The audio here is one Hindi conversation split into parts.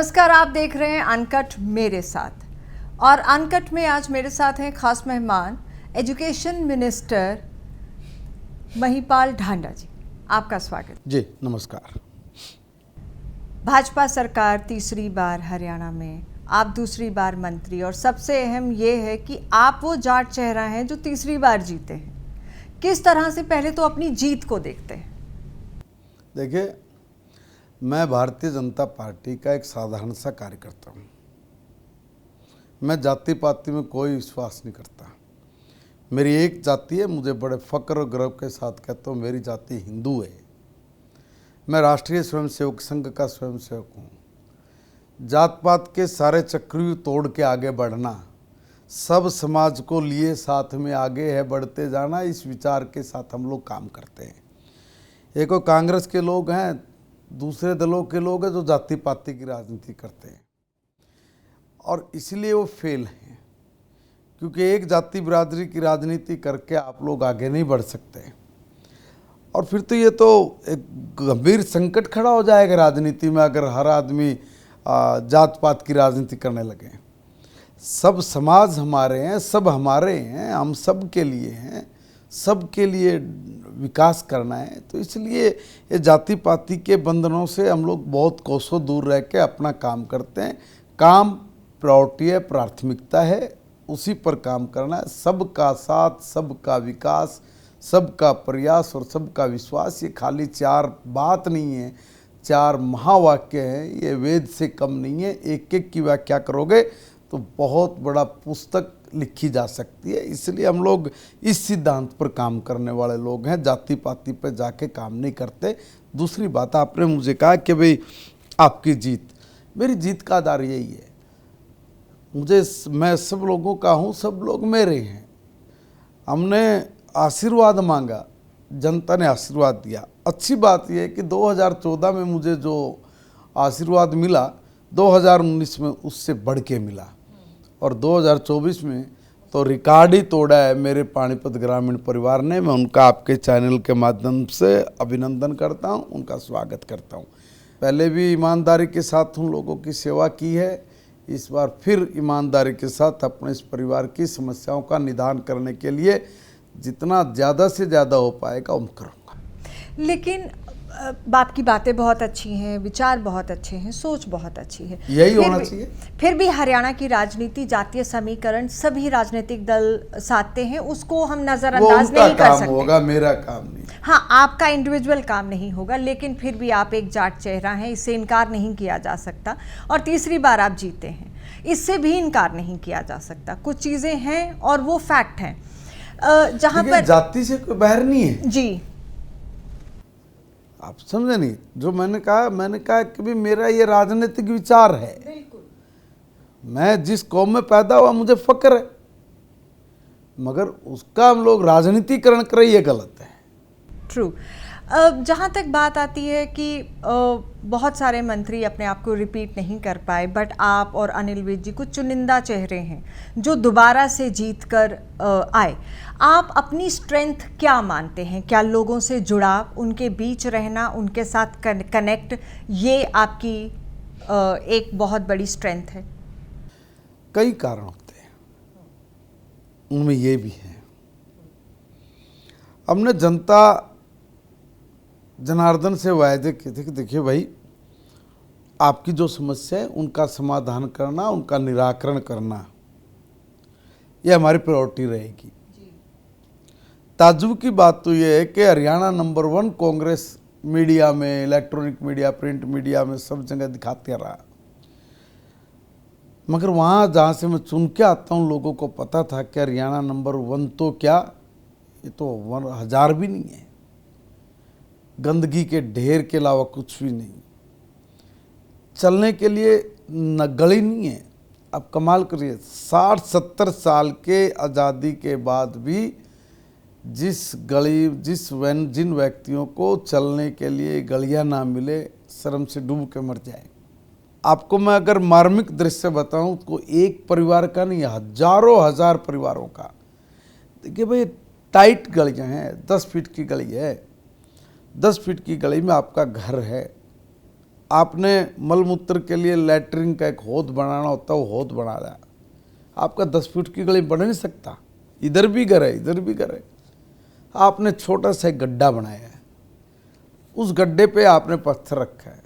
नमस्कार, आप देख रहे हैं अनकट मेरे साथ। और अनकट में आज मेरे साथ हैं खास मेहमान एजुकेशन मिनिस्टर महिपाल ढांडा जी। आपका स्वागत जी। नमस्कार। भाजपा सरकार तीसरी बार हरियाणा में, आप दूसरी बार मंत्री, और सबसे अहम ये है कि आप वो जाट चेहरा हैं जो तीसरी बार जीते हैं। किस तरह से पहले तो अपनी जीत को देखते हैं? देखिए, मैं भारतीय जनता पार्टी का एक साधारण सा कार्यकर्ता हूँ। मैं जाति पाति में कोई विश्वास नहीं करता। मेरी एक जाति है, मुझे बड़े फक्र और गर्व के साथ कहता हूँ, मेरी जाति हिंदू है। मैं राष्ट्रीय स्वयंसेवक संघ का स्वयंसेवक हूँ। जात पात के सारे चक्रव्यूह तोड़ के आगे बढ़ना, सब समाज को लिए साथ में आगे है बढ़ते जाना, इस विचार के साथ हम लोग काम करते हैं। एक और कांग्रेस के लोग हैं, दूसरे दलों के लोग हैं जो जाति पाति की राजनीति करते हैं, और इसलिए वो फेल हैं, क्योंकि एक जाति बिरादरी की राजनीति करके आप लोग आगे नहीं बढ़ सकते। और फिर तो ये तो एक गंभीर संकट खड़ा हो जाएगा राजनीति में, अगर हर आदमी जात पात की राजनीति करने लगे। सब समाज हमारे हैं, सब हमारे हैं, हम सब के लिए हैं, सब के लिए विकास करना है। तो इसलिए ये जाति पाति के बंधनों से हम लोग बहुत कोसों दूर रह के अपना काम करते हैं। काम प्रायोरिटी है, प्राथमिकता है, उसी पर काम करना है। सबका साथ, सबका विकास, सबका प्रयास और सबका विश्वास, ये खाली चार बात नहीं है, चार महावाक्य हैं। ये वेद से कम नहीं है। एक एक की व्याख्या करोगे तो बहुत बड़ा पुस्तक लिखी जा सकती है। इसलिए हम लोग इस सिद्धांत पर काम करने वाले लोग हैं, जाति पाति पर जाके काम नहीं करते। दूसरी बात, आपने मुझे कहा कि भाई आपकी जीत, मेरी जीत का आधार यही है। मैं सब लोगों का हूँ, सब लोग मेरे हैं। हमने आशीर्वाद मांगा, जनता ने आशीर्वाद दिया। अच्छी बात यह है कि 2014 में मुझे जो आशीर्वाद मिला, 2019 में उससे बढ़ के मिला, और 2024 में तो रिकॉर्ड ही तोड़ा है मेरे पानीपत ग्रामीण परिवार ने। मैं उनका आपके चैनल के माध्यम से अभिनंदन करता हूं, उनका स्वागत करता हूं। पहले भी ईमानदारी के साथ उन लोगों की सेवा की है, इस बार फिर ईमानदारी के साथ अपने इस परिवार की समस्याओं का निदान करने के लिए जितना ज़्यादा से ज़्यादा हो पाएगा वो करूँगा। लेकिन आपकी बातें बहुत अच्छी हैं, विचार बहुत अच्छे हैं, सोच बहुत अच्छी है, यही होना चाहिए। फिर भी हरियाणा की राजनीति, जातीय समीकरण सभी राजनीतिक दल साधते हैं, उसको हम नजरअंदाज नहीं कर सकते। होगा, मेरा काम नहीं। हाँ, आपका इंडिविजुअल काम नहीं होगा, लेकिन फिर भी आप एक जाट चेहरा हैं, इससे इनकार नहीं किया जा सकता। और तीसरी बार आप जीते हैं, इससे भी इनकार नहीं किया जा सकता। कुछ चीजें हैं और वो फैक्ट हैं। जहां पर जाति से कोई बाहर नहीं है जी, आप समझे नहीं जो मैंने कहा कि भी मेरा ये राजनीतिक विचार है। बिल्कुल। मैं जिस कौम में पैदा हुआ मुझे फक्र है, मगर उसका हम लोग राजनीतिकरण करें, ये गलत है। ट्रू। जहाँ तक बात आती है कि बहुत सारे मंत्री अपने आप को रिपीट नहीं कर पाए, बट आप और अनिल विज जी कुछ चुनिंदा चेहरे हैं जो दोबारा से जीत कर आए। आप अपनी स्ट्रेंथ क्या मानते हैं? क्या लोगों से जुड़ाव, उनके बीच रहना, उनके साथ कनेक्ट, ये आपकी एक बहुत बड़ी स्ट्रेंथ है? कई कारण होते हैं, उनमें ये भी है। हमने जनता जनार्दन से वायदे किए थे कि देखिए भाई, आपकी जो समस्या है उनका समाधान करना, उनका निराकरण करना, ये हमारी प्रायोरिटी रहेगी। ताज्जुब की बात तो ये है कि हरियाणा नंबर 1 कांग्रेस मीडिया में, इलेक्ट्रॉनिक मीडिया, प्रिंट मीडिया में सब जगह दिखाते रहा, मगर वहाँ जहाँ से मैं चुन के आता हूँ लोगों को पता था कि हरियाणा नंबर 1 तो क्या, ये तो 1000 भी नहीं है। गंदगी के ढेर के अलावा कुछ भी नहीं, चलने के लिए न गली नहीं है। अब कमाल करिए, 60-70 साल के आज़ादी के बाद भी जिन व्यक्तियों को चलने के लिए गलियां ना मिले, शर्म से डूब के मर जाए। आपको मैं अगर मार्मिक दृश्य बताऊं तो एक परिवार का नहीं, हजारों हजार परिवारों का। देखिए भाई, टाइट गलियां हैं, 10 फीट की गली है, 10 फीट की गली में आपका घर है, आपने मलमूत्र के लिए लैटरिन का एक हौद बनाना होता है, वो हौद बना लिया। आपका 10 फीट की गली बन नहीं सकता, इधर भी घर है इधर भी घर है। आपने छोटा सा एक गड्ढा बनाया है, उस गड्ढे पे आपने पत्थर रखा है।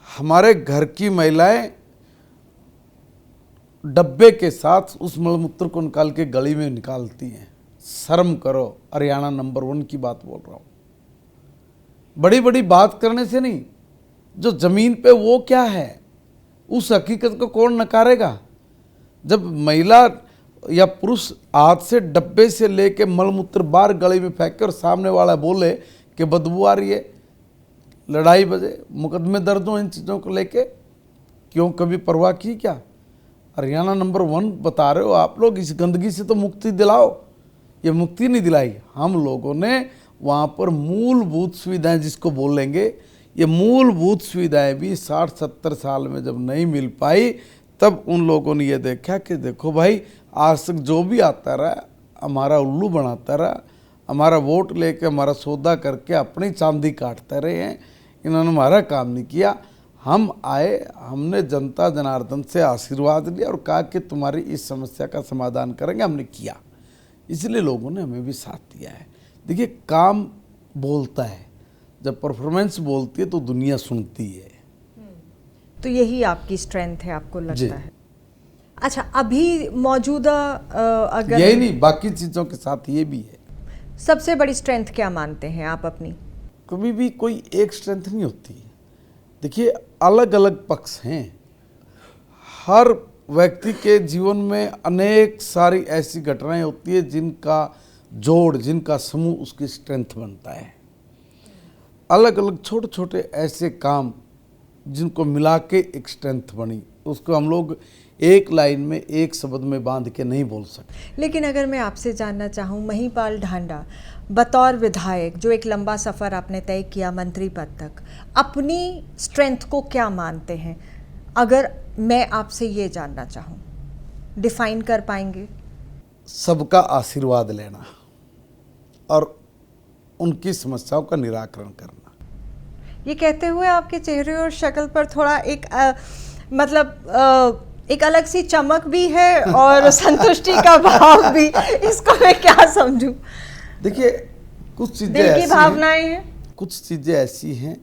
हमारे घर की महिलाएं डब्बे के साथ उस मलमूत्र को निकाल के गली में निकालती हैं। शर्म करो, हरियाणा नंबर 1 की बात बोल रहा हूँ। बड़ी बड़ी बात करने से नहीं, जो जमीन पे वो क्या है उस हकीकत को कौन नकारेगा। जब महिला या पुरुष हाथ से डब्बे से लेके मलमूत्र बाहर गली में फेंके और सामने वाला बोले कि बदबू आ रही है, लड़ाई बजे, मुकदमे दर्ज हो इन चीज़ों को लेके, क्यों कभी परवाह की क्या? हरियाणा नंबर 1 बता रहे हो आप लोग, इस गंदगी से तो मुक्ति दिलाओ। ये मुक्ति नहीं दिलाई, हम लोगों ने वहाँ पर मूलभूत सुविधाएं जिसको बोलेंगे, ये मूलभूत सुविधाएं भी 60-70 साल में जब नहीं मिल पाई, तब उन लोगों ने ये देखा कि देखो भाई, आज तक जो भी आता रहा हमारा उल्लू बनाता रहा, हमारा वोट लेके हमारा सौदा करके अपनी चांदी काटते रहे हैं, इन्होंने हमारा काम नहीं किया। हम आए, हमने जनता जनार्दन से आशीर्वाद लिया और कहा कि तुम्हारी इस समस्या का समाधान करेंगे, हमने किया, इसलिए लोगों ने हमें भी साथ दिया है। देखिए, काम बोलता है, जब परफॉर्मेंस बोलती है तो दुनिया सुनती है। तो यही आपकी स्ट्रेंथ है, आपको लगता है? अच्छा, अभी मौजूदा अगर यही नहीं, बाकी चीज़ों के साथ ये भी है। सबसे बड़ी स्ट्रेंथ क्या मानते हैं आप अपनी? कभी भी कोई एक स्ट्रेंथ नहीं होती। देखिए, अलग अलग पक्ष हैं। हर व्यक्ति के जीवन में अनेक सारी ऐसी घटनाएं होती है जिनका जोड़, जिनका समूह उसकी स्ट्रेंथ बनता है। अलग अलग छोटे छोटे ऐसे काम जिनको मिला के एक स्ट्रेंथ बनी, उसको हम लोग एक लाइन में, एक शब्द में बांध के नहीं बोल सकते। लेकिन अगर मैं आपसे जानना चाहूँ, महिपाल ढांडा बतौर विधायक, जो एक लंबा सफ़र आपने तय किया मंत्री पद तक, अपनी स्ट्रेंथ को क्या मानते हैं? अगर मैं आपसे ये जानना चाहूँ, डिफाइन कर पाएंगे? सबका आशीर्वाद लेना और उनकी समस्याओं का निराकरण करना। ये कहते हुए आपके चेहरे और शक्ल पर थोड़ा एक एक अलग सी चमक भी है और संतुष्टि का भाव भी, इसको मैं क्या समझूं? देखिए, कुछ चीज़ें दिल की ऐसी भावनाएं हैं, कुछ चीज़ें ऐसी हैं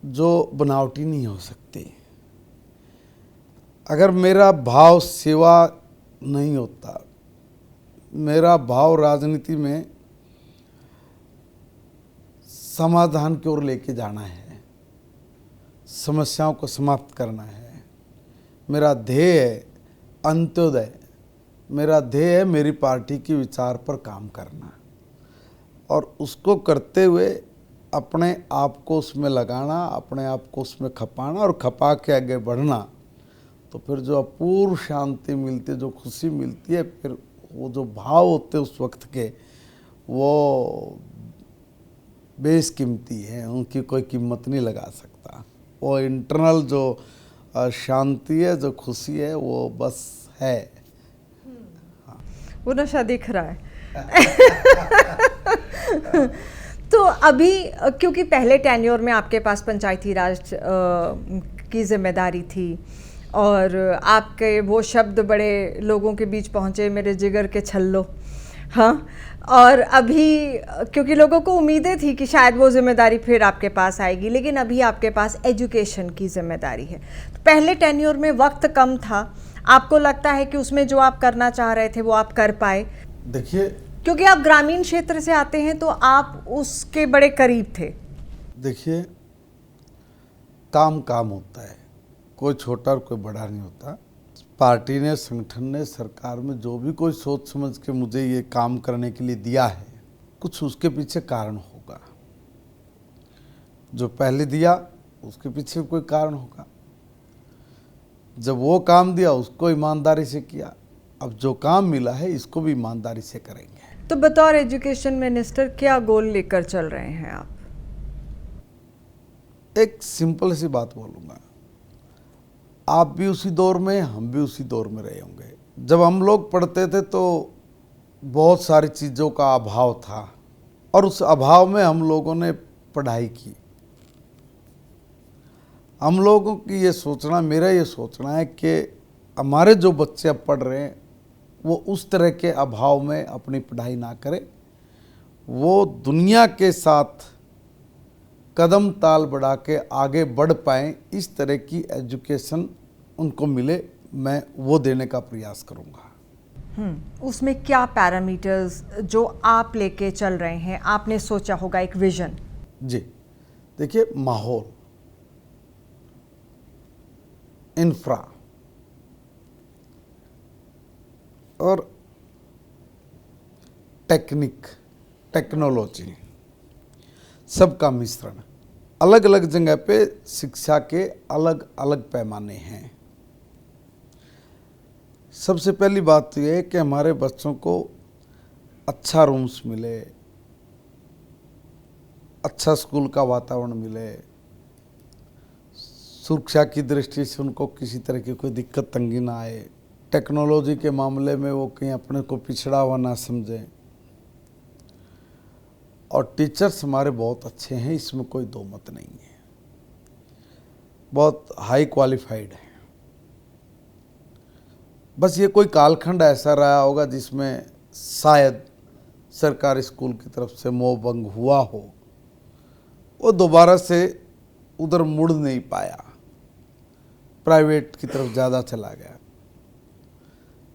जो बनावटी नहीं हो सकती। अगर मेरा भाव सेवा नहीं होता, मेरा भाव राजनीति में समाधान की ओर लेके जाना है, समस्याओं को समाप्त करना है, मेरा ध्येय है अंत्योदय, मेरा ध्येय है मेरी पार्टी की विचार पर काम करना और उसको करते हुए अपने आप को उसमें लगाना, अपने आप को उसमें खपाना और खपा के आगे बढ़ना, तो फिर जो अपूर्व शांति मिलती है, जो खुशी मिलती है, फिर वो जो भाव होते हैं उस वक्त के, वो बेशकीमती हैं, उनकी कोई कीमत नहीं लगा सकता। वो इंटरनल जो शांति है, जो खुशी है, वो बस है। वो नशा दिख रहा है। तो अभी क्योंकि पहले टेन्योर में आपके पास पंचायती राज की जिम्मेदारी थी और आपके वो शब्द बड़े लोगों के बीच पहुँचे, मेरे जिगर के छल्लो, हाँ, और अभी क्योंकि लोगों को उम्मीदें थी कि शायद वो जिम्मेदारी फिर आपके पास आएगी, लेकिन अभी आपके पास एजुकेशन की जिम्मेदारी है। तो पहले टेन्योर में वक्त कम था, आपको लगता है कि उसमें जो आप करना चाह रहे थे वो आप कर पाए? देखिए, क्योंकि आप ग्रामीण क्षेत्र से आते हैं तो आप उसके बड़े करीब थे। देखिए, काम काम होता है, कोई छोटा और कोई बड़ा नहीं होता। पार्टी ने, संगठन ने, सरकार में जो भी कोई सोच समझ के मुझे ये काम करने के लिए दिया है, कुछ उसके पीछे कारण होगा। जो पहले दिया उसके पीछे कोई कारण होगा। जब वो काम दिया उसको ईमानदारी से किया, अब जो काम मिला है इसको भी ईमानदारी से करेंगे। तो बतौर एजुकेशन मिनिस्टर क्या गोल लेकर चल रहे हैं आप? एक सिंपल सी बात बोलूँगा, आप भी उसी दौर में, हम भी उसी दौर में रहे होंगे। जब हम लोग पढ़ते थे तो बहुत सारी चीज़ों का अभाव था और उस अभाव में हम लोगों ने पढ़ाई की। हम लोगों की ये सोचना, मेरा ये सोचना है कि हमारे जो बच्चे अब पढ़ रहे हैं वो उस तरह के अभाव में अपनी पढ़ाई ना करें, वो दुनिया के साथ कदम ताल बढ़ा के आगे बढ़ पाएँ, इस तरह की एजुकेशन उनको मिले, मैं वो देने का प्रयास करूँगा। उसमें क्या पैरामीटर्स जो आप लेके चल रहे हैं, आपने सोचा होगा एक विजन? जी देखिए, माहौल, इंफ्रा और टेक्नोलॉजी सबका मिश्रण। अलग अलग जगह पे शिक्षा के अलग अलग पैमाने हैं। सबसे पहली बात तो ये है कि हमारे बच्चों को अच्छा रूम्स मिले, अच्छा स्कूल का वातावरण मिले, सुरक्षा की दृष्टि से उनको किसी तरह की कोई दिक्कत तंगी ना आए, टेक्नोलॉजी के मामले में वो कहीं अपने को पिछड़ा हुआ ना समझें, और टीचर्स हमारे बहुत अच्छे हैं, इसमें कोई दो मत नहीं है, बहुत हाई क्वालिफाइड है। बस ये कोई कालखंड ऐसा रहा होगा जिसमें शायद सरकारी स्कूल की तरफ से मोह भंग हुआ हो, वो दोबारा से उधर मुड़ नहीं पाया, प्राइवेट की तरफ ज़्यादा चला गया।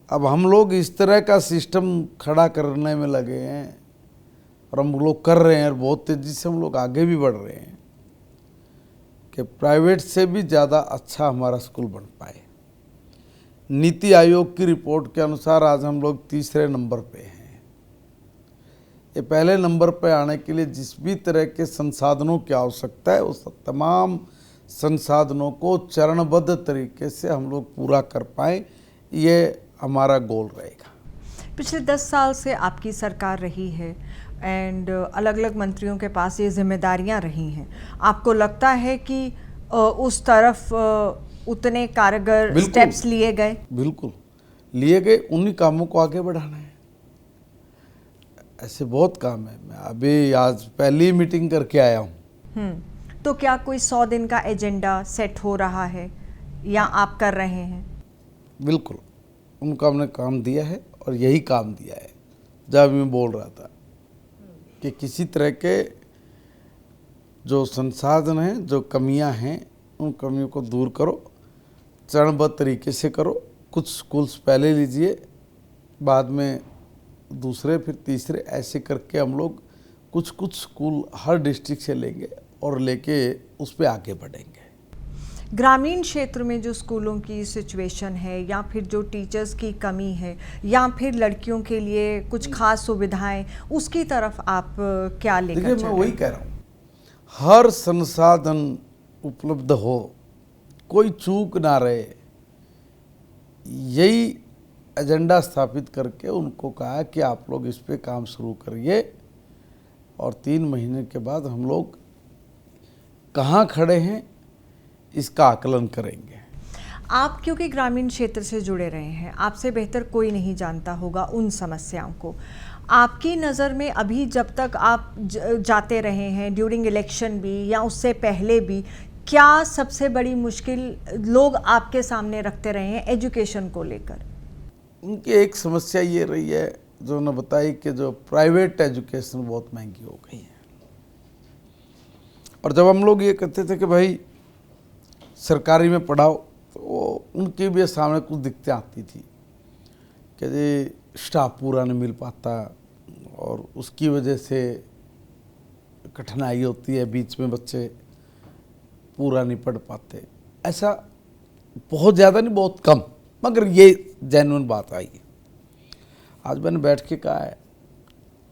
अब हम लोग इस तरह का सिस्टम खड़ा करने में लगे हैं और हम लोग कर रहे हैं, और बहुत तेज़ी से हम लोग आगे भी बढ़ रहे हैं कि प्राइवेट से भी ज़्यादा अच्छा हमारा स्कूल बन पाए। नीति आयोग की रिपोर्ट के अनुसार आज हम लोग तीसरे नंबर पे हैं। ये पहले नंबर पे आने के लिए जिस भी तरह के संसाधनों की आवश्यकता है, उस तमाम संसाधनों को चरणबद्ध तरीके से हम लोग पूरा कर पाएँ, ये हमारा गोल रहेगा। पिछले 10 साल से आपकी सरकार रही है एंड अलग अलग मंत्रियों के पास ये जिम्मेदारियां रही हैं। आपको लगता है कि उस तरफ उतने कारगर स्टेप्स लिए गए? बिल्कुल लिए गए, उन्हीं कामों को आगे बढ़ाना है। ऐसे बहुत काम है। मैं अभी आज पहली मीटिंग करके आया हूँ। तो क्या कोई 100 दिन का एजेंडा सेट हो रहा है या आप कर रहे हैं? बिल्कुल, उनको हमने काम दिया है और यही काम दिया है। जब मैं बोल रहा था कि किसी तरह के जो संसाधन हैं, जो कमियां हैं, उन कमियों को दूर करो, चरणबद्ध तरीके से करो। कुछ स्कूल्स पहले लीजिए, बाद में दूसरे, फिर तीसरे, ऐसे करके हम लोग कुछ कुछ स्कूल हर डिस्ट्रिक्ट से लेंगे और लेके उस पर आगे बढ़ेंगे। ग्रामीण क्षेत्र में जो स्कूलों की सिचुएशन है, या फिर जो टीचर्स की कमी है, या फिर लड़कियों के लिए कुछ खास सुविधाएं, उसकी तरफ आप क्या लेकर चल रहे हैं? देखिए, मैं वही कह रहा हूँ, हर संसाधन उपलब्ध हो, कोई चूक ना रहे, यही एजेंडा स्थापित करके उनको कहा कि आप लोग इस पे काम शुरू करिए, और 3 महीने के बाद हम लोग कहाँ खड़े हैं इसका आकलन करेंगे। आप क्योंकि ग्रामीण क्षेत्र से जुड़े रहे हैं, आपसे बेहतर कोई नहीं जानता होगा उन समस्याओं को। आपकी नज़र में अभी जब तक आप जाते रहे हैं, ड्यूरिंग इलेक्शन भी या उससे पहले भी, क्या सबसे बड़ी मुश्किल लोग आपके सामने रखते रहे हैं एजुकेशन को लेकर? उनकी एक समस्या ये रही है जो उन्होंने बताई कि जो प्राइवेट एजुकेशन बहुत महंगी हो गई है। और जब हम लोग ये कहते थे कि भाई सरकारी में पढ़ाओ, तो उनके भी सामने कुछ दिक्कतें आती थी कि जी स्टाफ पूरा नहीं मिल पाता और उसकी वजह से कठिनाई होती है, बीच में बच्चे पूरा नहीं पढ़ पाते। ऐसा बहुत ज़्यादा नहीं, बहुत कम, मगर ये जेन्युइन बात आई। आज मैंने बैठ के कहा है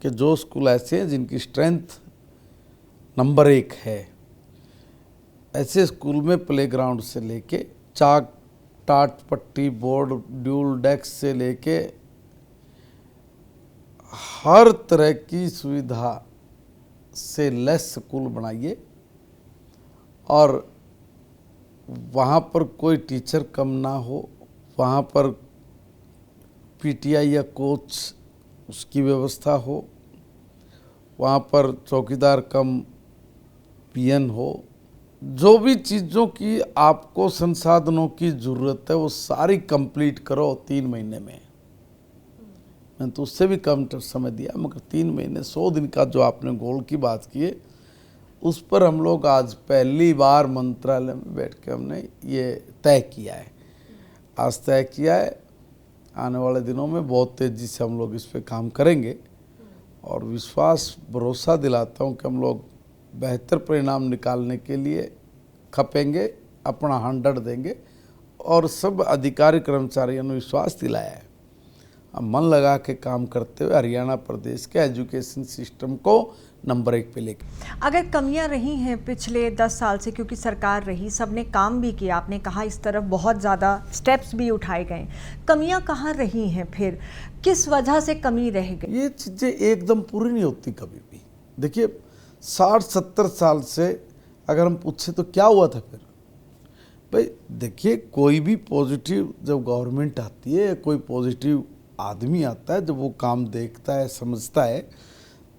कि जो स्कूल ऐसे हैं जिनकी स्ट्रेंथ नंबर 1 है, ऐसे स्कूल में प्लेग्राउंड से लेके चाक, टाट, पट्टी, बोर्ड, ड्यूल डेस्क से लेके हर तरह की सुविधा से लेस स्कूल बनाइए, और वहाँ पर कोई टीचर कम ना हो, वहाँ पर पीटीआई या कोच उसकी व्यवस्था हो, वहाँ पर चौकीदार कम पीएन हो, जो भी चीज़ों की आपको संसाधनों की ज़रूरत है वो सारी कंप्लीट करो 3 महीने में। मैंने तो उससे भी कम समय दिया, मगर 3 महीने 100 दिन का जो आपने गोल की बात की है, उस पर हम लोग आज पहली बार मंत्रालय में बैठ के हमने ये तय किया है। आज तय किया है, आने वाले दिनों में बहुत तेज़ी से हम लोग इस पे काम करेंगे और विश्वास भरोसा दिलाता हूँ कि हम लोग बेहतर परिणाम निकालने के लिए खपेंगे, अपना 100 देंगे और सब अधिकारी कर्मचारियों ने विश्वास दिलाया है। अब मन लगा के काम करते हुए हरियाणा प्रदेश के एजुकेशन सिस्टम को नंबर 1 पे लेके। अगर कमियां रही हैं पिछले 10 साल से, क्योंकि सरकार रही, सबने काम भी किया, आपने कहा इस तरफ बहुत ज़्यादा स्टेप्स भी उठाए गए, कमियां कहाँ रही हैं फिर, किस वजह से कमी रह गई? ये चीज़ें एकदम पूरी नहीं होती कभी भी। देखिए 60-70 साल से अगर हम पूछे तो क्या हुआ था फिर भाई, देखिए कोई भी पॉजिटिव जब गवर्नमेंट आती है, कोई पॉजिटिव आदमी आता है, जब वो काम देखता है, समझता है,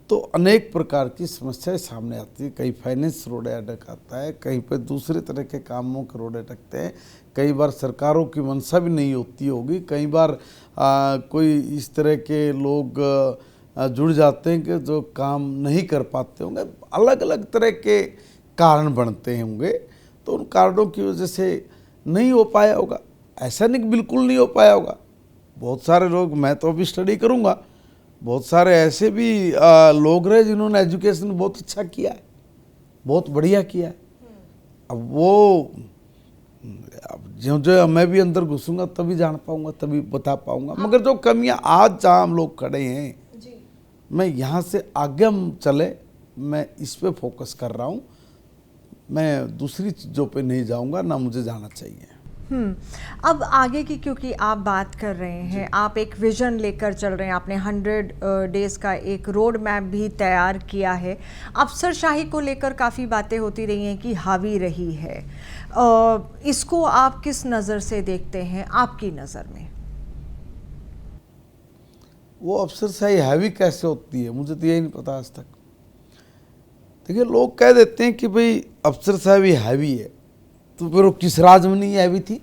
तो अनेक प्रकार की समस्याएं सामने आती है। कहीं फाइनेंस रोड़े अटक आता है, कहीं पे दूसरे तरह के कामों के रोड़े अटकते हैं, कई बार सरकारों की मंशा भी नहीं होती होगी, कई बार कोई इस तरह के लोग जुड़ जाते हैं कि जो काम नहीं कर पाते होंगे, अलग अलग तरह के कारण बनते होंगे, तो उन कारणों की वजह से नहीं हो पाया होगा। ऐसा नहीं कि बिल्कुल नहीं हो पाया होगा। बहुत सारे लोग, मैं तो अभी स्टडी करूँगा, बहुत सारे ऐसे भी लोग रहे जिन्होंने एजुकेशन बहुत अच्छा किया है, बहुत बढ़िया किया है। अब वो जो जो मैं भी अंदर घुसूंगा तभी जान पाऊंगा, तभी बता पाऊंगा। मगर जो कमियां आज जहाँ हम लोग खड़े हैं, मैं यहाँ से आगे हम चले, मैं इस पे फोकस कर रहा हूँ। मैं दूसरी चीज़ों पे नहीं जाऊँगा, ना मुझे जाना चाहिए। अब आगे की क्योंकि आप बात कर रहे हैं, आप एक विजन लेकर चल रहे हैं, आपने 100 डेज़ का एक रोड मैप भी तैयार किया है। अफसरशाही को लेकर काफ़ी बातें होती रही हैं कि हावी रही है, इसको आप किस नज़र से देखते हैं, आपकी नज़र में? वो अफसरशाही हैवी कैसे होती है, मुझे तो यही नहीं पता आज तक। देखिए लोग कह देते हैं कि भाई अफसरशाही हैवी है, तो फिर वो किस राज में नहीं हैवी थी?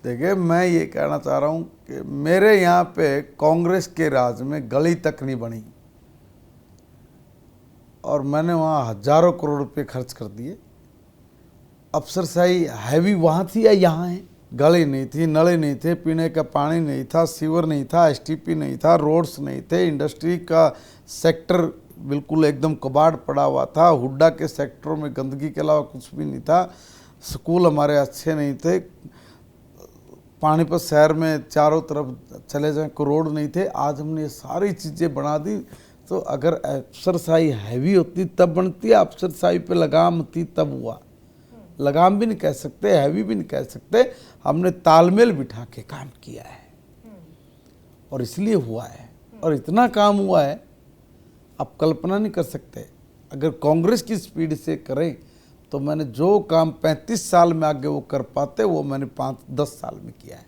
देखिए मैं ये कहना चाह रहा हूँ कि मेरे यहाँ पे कांग्रेस के राज में गली तक नहीं बनी और मैंने वहाँ हजारों करोड़ रुपए खर्च कर दिए। अफसरशाही हैवी वहाँ थी या यहाँ है? गली नहीं थी, नले नहीं थे, पीने का पानी नहीं था, सीवर नहीं था, एसटीपी नहीं था, रोड्स नहीं थे, इंडस्ट्री का सेक्टर बिल्कुल एकदम कबाड़ पड़ा हुआ था, हुड्डा के सेक्टरों में गंदगी के अलावा कुछ भी नहीं था, स्कूल हमारे अच्छे नहीं थे, पानीपत शहर में चारों तरफ चले जाएं रोड नहीं थे। आज हमने ये सारी चीज़ें बना दी। तो अगर अफसरशाही हैवी होती तब बनती है, अफसरशाही पे लगाम थी तब हुआ। लगाम भी नहीं कह सकते, हैवी भी नहीं कह सकते, हमने तालमेल बिठा के काम किया है और इसलिए हुआ है। और इतना काम हुआ है आप कल्पना नहीं कर सकते। अगर कांग्रेस की स्पीड से करें तो मैंने जो काम 35 साल में आगे वो कर पाते, वो मैंने 5-10 साल में किया है।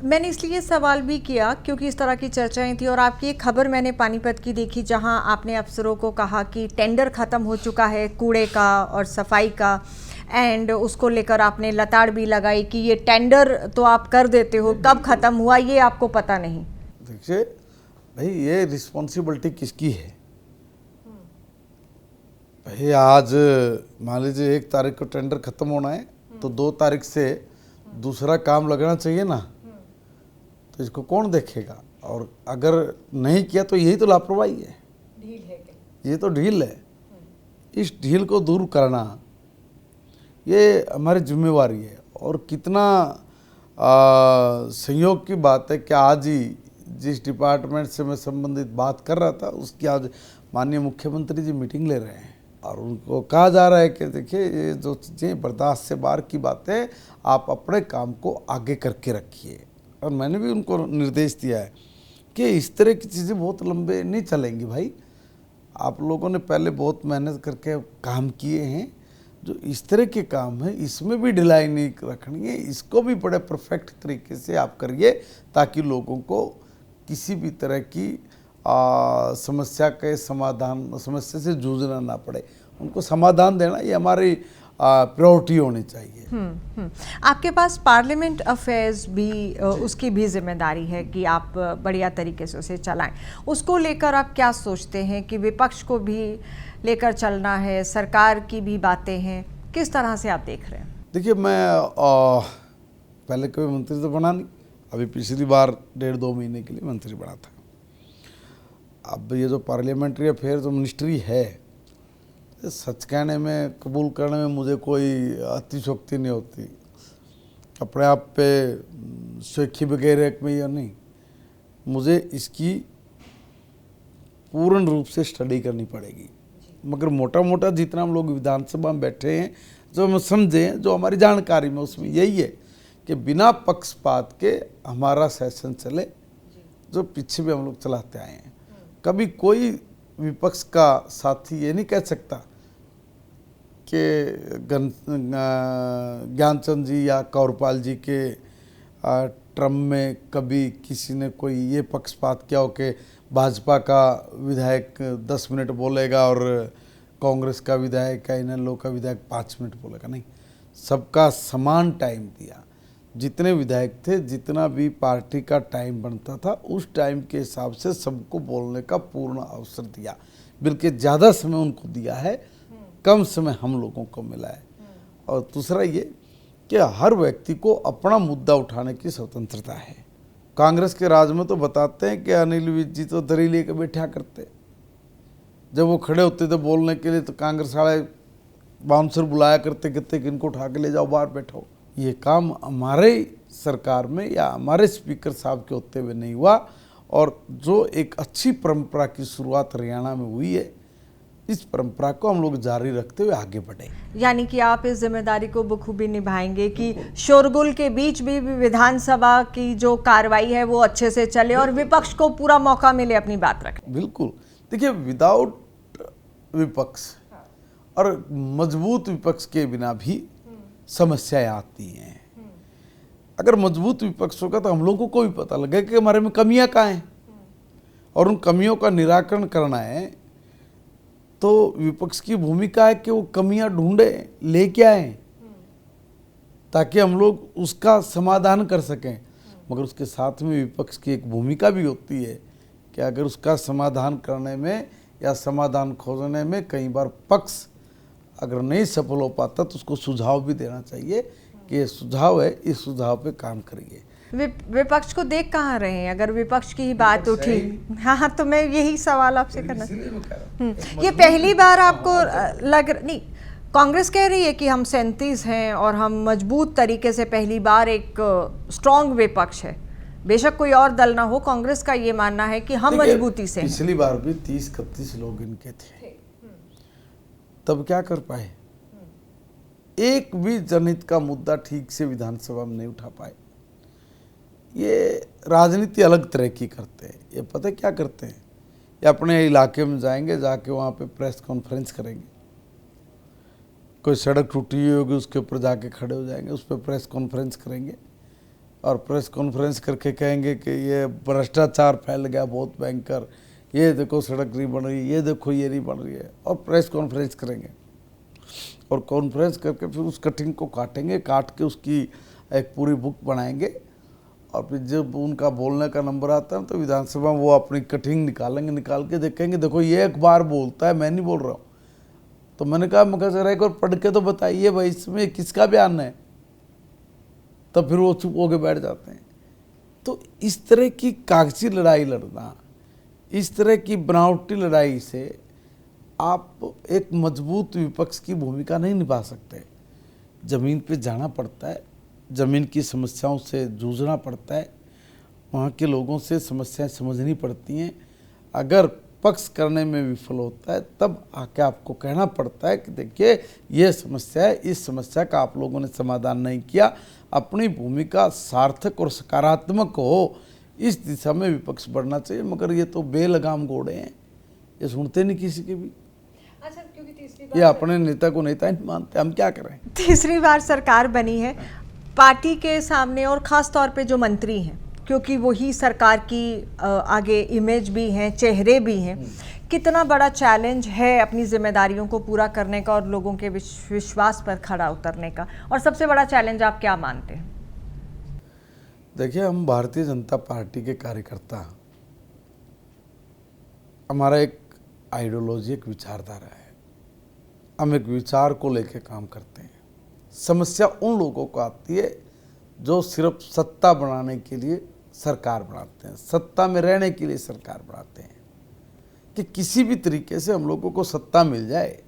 मैंने इसलिए सवाल भी किया क्योंकि इस तरह की चर्चाएं थी और आपकी एक खबर मैंने पानीपत की देखी जहां आपने अफसरों को कहा कि टेंडर ख़त्म हो चुका है कूड़े का और सफाई का, एंड उसको लेकर आपने लताड़ भी लगाई कि ये टेंडर तो आप कर देते हो, कब ख़त्म हुआ ये आपको पता नहीं। देखिए भाई, ये रिस्पॉन्सिबिलिटी किसकी है भाई? आज मान लीजिए 1 तारीख को टेंडर खत्म होना है तो 2 तारीख से दूसरा काम लगना चाहिए ना, तो इसको कौन देखेगा? और अगर नहीं किया तो यही तो लापरवाही है, ढील है क्या? ये तो ढील है। इस ढील को दूर करना ये हमारी जिम्मेवारी है। और कितना संयोग की बात है कि आज ही जिस डिपार्टमेंट से मैं संबंधित बात कर रहा था उसकी आज माननीय मुख्यमंत्री जी मीटिंग ले रहे हैं और उनको कहा जा रहा है कि देखिए ये जो चीज़ें बर्दाश्त से बाहर की बातें, आप अपने काम को आगे करके रखिए। और मैंने भी उनको निर्देश दिया है कि इस तरह की चीज़ें बहुत लंबे नहीं चलेंगी भाई। आप लोगों ने पहले बहुत मेहनत करके काम किए हैं, जो इस तरह के काम है इसमें भी ढिलाई नहीं रखनी है, इसको भी बड़े परफेक्ट तरीके से आप करिए ताकि लोगों को किसी भी तरह की समस्या के समाधान, समस्या से जूझना ना पड़े, उनको समाधान देना ये हमारी प्रायोरिटी होनी चाहिए। आपके पास पार्लियामेंट अफेयर्स भी उसकी भी जिम्मेदारी है कि आप बढ़िया तरीके से उसे चलाएं। उसको लेकर आप क्या सोचते हैं कि विपक्ष को भी लेकर चलना है, सरकार की भी बातें हैं, किस तरह से आप देख रहे हैं? देखिए, मैं पहले कभी मंत्री तो बना नहीं, अभी पिछली बार 1.5-2 महीने के लिए मंत्री बना था। अब ये जो पार्लियामेंट्री अफेयर जो मिनिस्ट्री है, सच कहने में, कबूल करने में मुझे कोई अतिशोक्ति नहीं होती। अपने आप पे शौखी वगैरह में या नहीं, मुझे इसकी पूर्ण रूप से स्टडी करनी पड़ेगी। मगर मोटा मोटा जितना हम लोग विधानसभा में बैठे हैं, जो हम समझें, जो हमारी जानकारी में, उसमें यही है कि बिना पक्षपात के हमारा सेशन चले, जो पीछे भी हम लोग चलाते आए हैं। कभी कोई विपक्ष का साथी ये नहीं कह सकता कि ज्ञानचंद जी या कौरपाल जी के ट्रम में कभी किसी ने कोई ये पक्षपात किया हो कि भाजपा का विधायक 10 मिनट बोलेगा और कांग्रेस का विधायक या इनेलो का विधायक 5 मिनट बोलेगा। नहीं, सबका समान टाइम दिया। जितने विधायक थे, जितना भी पार्टी का टाइम बनता था, उस टाइम के हिसाब से सबको बोलने का पूर्ण अवसर दिया। बल्कि ज़्यादा समय उनको दिया है, कम समय हम लोगों को मिला है। और दूसरा ये कि हर व्यक्ति को अपना मुद्दा उठाने की स्वतंत्रता है। कांग्रेस के राज में तो बताते हैं कि अनिल विज जी तो दरी लेकर बैठा करते, जब वो खड़े होते थे बोलने के लिए तो कांग्रेस वाले बाउंसर बुलाया करते, कहते कि इनको उठा के ले जाओ, बाहर बैठो। ये काम हमारे सरकार में या हमारे स्पीकर साहब के होते हुए नहीं हुआ। और जो एक अच्छी परंपरा की शुरुआत हरियाणा में हुई है, इस परंपरा को हम लोग जारी रखते हुए आगे बढ़े। यानी कि आप इस जिम्मेदारी को बखूबी निभाएंगे कि शोरगुल के बीच भी विधानसभा की जो कार्रवाई है वो अच्छे से चले और विपक्ष को पूरा मौका मिले अपनी बात रखने। बिल्कुल। देखिए, विदाउट विपक्ष और मजबूत विपक्ष के बिना भी समस्याएं आती हैं। अगर मजबूत विपक्ष होगा तो हम लोगों को भी पता लगेगा कि हमारे में कमियां कहाँ हैं और उन कमियों का निराकरण करना है। तो विपक्ष की भूमिका है कि वो कमियां ढूंढे, लेके आए, ताकि हम लोग उसका समाधान कर सकें। मगर उसके साथ में विपक्ष की एक भूमिका भी होती है कि अगर उसका समाधान करने में या समाधान खोजने में कई बार पक्ष अगर नहीं सफल हो पाता तो उसको सुझाव भी देना चाहिए कि ये सुझाव है, इस सुझाव पे काम करिए। विपक्ष को देख कहाँ रहे हैं? अगर विपक्ष की ही बात उठी, हाँ, तो मैं यही सवाल आपसे करना। ये पहली बार आपको नहीं, कांग्रेस कह रही है कि हम 37 हैं और हम मजबूत तरीके से, पहली बार एक स्ट्रॉन्ग विपक्ष है। बेशक कोई और दल ना हो, कांग्रेस का ये मानना है कि हम मजबूती से। पिछली बार भी 30-31 लोग इनके थे, तब क्या कर पाए? एक भी जनहित का मुद्दा ठीक से विधानसभा में नहीं उठा पाए। ये राजनीति अलग तरह की करते हैं। ये पता क्या करते हैं? ये अपने इलाके में जाएंगे, जाके वहाँ पे प्रेस कॉन्फ्रेंस करेंगे। कोई सड़क टूटी हुई होगी, उसके ऊपर जाके खड़े हो जाएंगे, उस पर प्रेस कॉन्फ्रेंस करेंगे और प्रेस कॉन्फ्रेंस करके कहेंगे कि ये भ्रष्टाचार फैल गया बहुत भयंकर, ये देखो सड़क नहीं बन रही, ये देखो ये नहीं बन रही है, और प्रेस कॉन्फ्रेंस करेंगे। और कॉन्फ्रेंस करके फिर उस कटिंग को काटेंगे, काट के उसकी एक पूरी बुक बनाएंगे। और फिर जब उनका बोलने का नंबर आता है तो विधानसभा में वो अपनी कटिंग निकालेंगे, निकाल के देखेंगे, देखो ये अखबार बोलता है, मैं नहीं बोल रहा हूँ। तो मैंने कहा, मैं जरा एक बार पढ़ के तो बताइए भाई, इसमें किसका बयान है? तब फिर वो चुप होके बैठ जाते हैं। तो इस तरह की कागजी लड़ाई लड़ना, इस तरह की बनावटी लड़ाई से आप एक मजबूत विपक्ष की भूमिका नहीं निभा सकते। ज़मीन पे जाना पड़ता है, ज़मीन की समस्याओं से जूझना पड़ता है, वहाँ के लोगों से समस्याएं समझनी पड़ती हैं। अगर पक्ष करने में विफल होता है तब आके आपको कहना पड़ता है कि देखिए ये समस्या है, इस समस्या का आप लोगों ने समाधान नहीं किया। अपनी भूमिका सार्थक और सकारात्मक हो, इस दिशा में विपक्ष बढ़ना चाहिए। मगर ये तो बेलगाम घोड़े हैं, ये सुनते नहीं किसी के भी। अच्छा, क्योंकि तीसरी ये अपने नेता को नेता नहीं मानते, हम क्या करें? तीसरी बार सरकार बनी है, पार्टी के सामने और ख़ास तौर पे जो मंत्री हैं क्योंकि वही सरकार की आगे इमेज भी हैं, चेहरे भी हैं। कितना बड़ा चैलेंज है अपनी जिम्मेदारियों को पूरा करने का और लोगों के विश्वास पर खरा उतरने का, और सबसे बड़ा चैलेंज आप क्या मानते हैं? देखिए, हम भारतीय जनता पार्टी के कार्यकर्ता, हमारा एक आइडियोलॉजी, एक विचारधारा है। हम एक विचार को लेकर काम करते हैं। समस्या उन लोगों को आती है जो सिर्फ सत्ता बनाने के लिए सरकार बनाते हैं, सत्ता में रहने के लिए सरकार बनाते हैं, कि किसी भी तरीके से हम लोगों को सत्ता मिल जाए,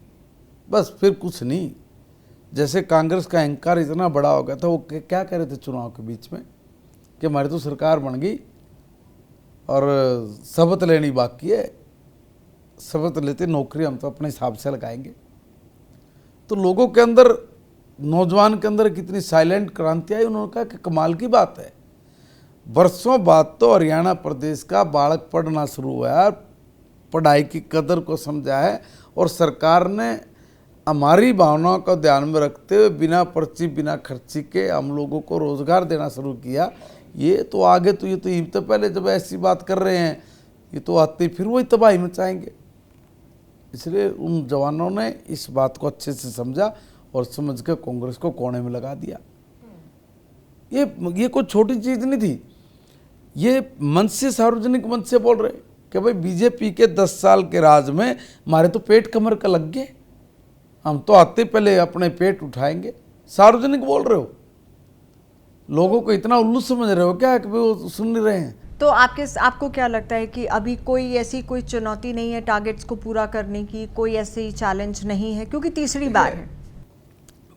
बस, फिर कुछ नहीं। जैसे कांग्रेस का अहंकार इतना बड़ा हो गया था, वो क्या कह रहे थे चुनाव के बीच में कि हमारी तो सरकार बन गई और शपथ लेनी बाकी है, शपथ लेते नौकरी हम तो अपने हिसाब से लगाएंगे। तो लोगों के अंदर, नौजवान के अंदर कितनी साइलेंट क्रांति आई। उन्होंने कहा कि कमाल की बात है, वर्षों बाद तो हरियाणा प्रदेश का बालक पढ़ना शुरू हुआ है, पढ़ाई की कदर को समझा है, और सरकार ने हमारी भावनाओं को ध्यान में रखते हुए बिना पर्ची बिना खर्ची के हम लोगों को रोजगार देना शुरू किया। ये तो आगे तो ये तो पहले जब ऐसी बात कर रहे हैं, ये तो आते फिर वही तबाही मचाएंगे। इसलिए उन जवानों ने इस बात को अच्छे से समझा और समझ के कांग्रेस को कोने में लगा दिया। ये कोई छोटी चीज नहीं थी। ये मंच से, सार्वजनिक मंच से बोल रहे कि भाई बीजेपी के 10 साल के राज में हमारे तो पेट कमर का लग गए, हम तो आते पहले अपने पेट उठाएंगे। सार्वजनिक बोल रहे हो, लोगों को इतना उल्लू समझ रहे हो क्या कि वो सुन नहीं रहे हैं? तो आपको क्या लगता है कि अभी कोई चुनौती नहीं है टारगेट्स को पूरा करने की, कोई ऐसी चैलेंज नहीं है, क्योंकि तीसरी बार है?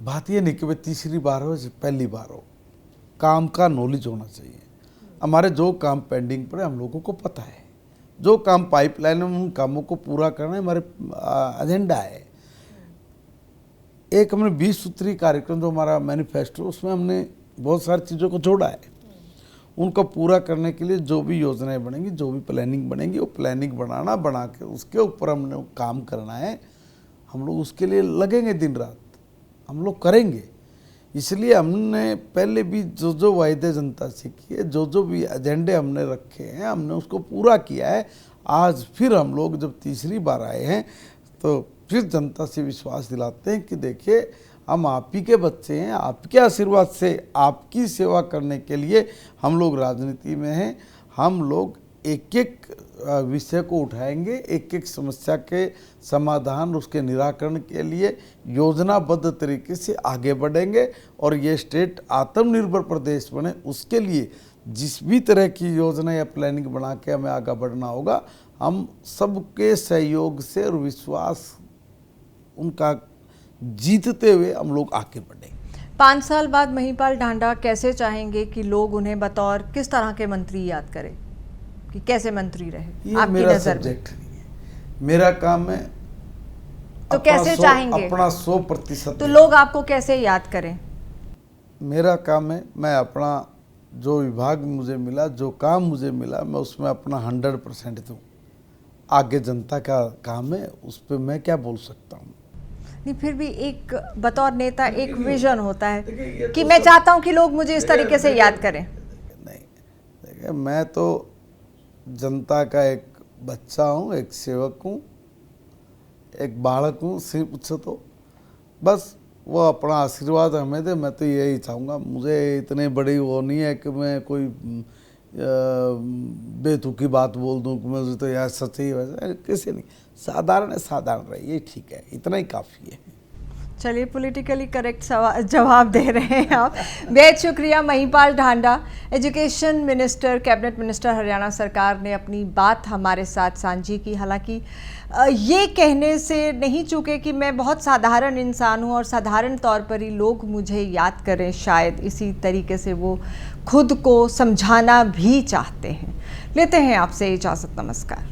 बात ये नहीं कि भाई तीसरी बार हो, पहली बार हो, काम का नॉलेज होना चाहिए। हमारे जो काम पेंडिंग पड़े हम लोगों को पता है, जो काम पाइपलाइन में, उन कामों को पूरा करना हमारे एजेंडा है। एक हमने 20 सूत्री कार्यक्रम जो हमारा मैनिफेस्टो, उसमें हमने बहुत सारी चीज़ों को जोड़ा है। उनको पूरा करने के लिए जो भी योजनाएं बनेंगी, जो भी प्लानिंग बनेगी, वो प्लानिंग बना के उसके ऊपर हमने काम करना है। हम लोग उसके लिए लगेंगे, दिन रात हम लोग करेंगे। इसलिए हमने पहले भी जो वायदे जनता से किए, जो भी एजेंडे हमने रखे हैं, हमने उसको पूरा किया है। आज फिर हम लोग जब तीसरी बार आए हैं तो फिर जनता से विश्वास दिलाते हैं कि देखिए, हम आप ही के बच्चे हैं, आपके आशीर्वाद से आपकी सेवा करने के लिए हम लोग राजनीति में हैं। हम लोग एक एक विषय को उठाएंगे, एक एक समस्या के समाधान, उसके निराकरण के लिए योजनाबद्ध तरीके से आगे बढ़ेंगे, और ये स्टेट आत्मनिर्भर प्रदेश बने, उसके लिए जिस भी तरह की योजना या प्लानिंग बना के हमें आगे बढ़ना होगा, हम सबके सहयोग से और विश्वास उनका जीतते हुए हम लोग आगे बढ़ेंगे। 5 साल बाद महिपाल ढांडा कैसे चाहेंगे कि लोग उन्हें बतौर किस तरह के मंत्री याद करें, कि कैसे मंत्री रहे? ये मेरा सब्जेक्ट नहीं है, मेरा काम है। तो कैसे चाहेंगे? अपना 100%। तो लोग आपको कैसे याद करें? मेरा काम है, मैं अपना जो विभाग मुझे मिला, जो काम मुझे मिला, मैं उसमें अपना 100% दूँ। आगे जनता का काम है, उस पर मैं क्या बोल सकता हूँ? नहीं, फिर भी एक बतौर नेता एक विजन होता है कि मैं चाहता हूं कि लोग मुझे इस तरीके से याद करें। नहीं, देखिए, मैं तो जनता का एक बच्चा हूं, एक सेवक हूं, एक बालक हूं, सिर्फ उससे तो बस वो अपना आशीर्वाद हमें दे। मैं तो यही चाहूँगा। मुझे इतने बड़ी वो नहीं है कि मैं कोई बेतुकी बात बोल दूं कि मुझे तो यार सच ही, वैसे किसी नहीं, साधारण है, साधारण रहे, ये ठीक है, इतना ही काफ़ी है। चलिए, पॉलिटिकली करेक्ट जवाब दे रहे हैं आप। बेहद शुक्रिया Mahipal Dhanda, education minister, cabinet minister Haryana सरकार ने अपनी बात हमारे साथ साझी की। हालांकि ये कहने से नहीं चूके कि मैं बहुत साधारण इंसान हूँ और साधारण तौर पर ही लोग मुझे याद करें, शायद इसी तरीके से वो खुद को समझाना भी चाहते हैं। लेते हैं आपसे इजाज़त, नमस्कार।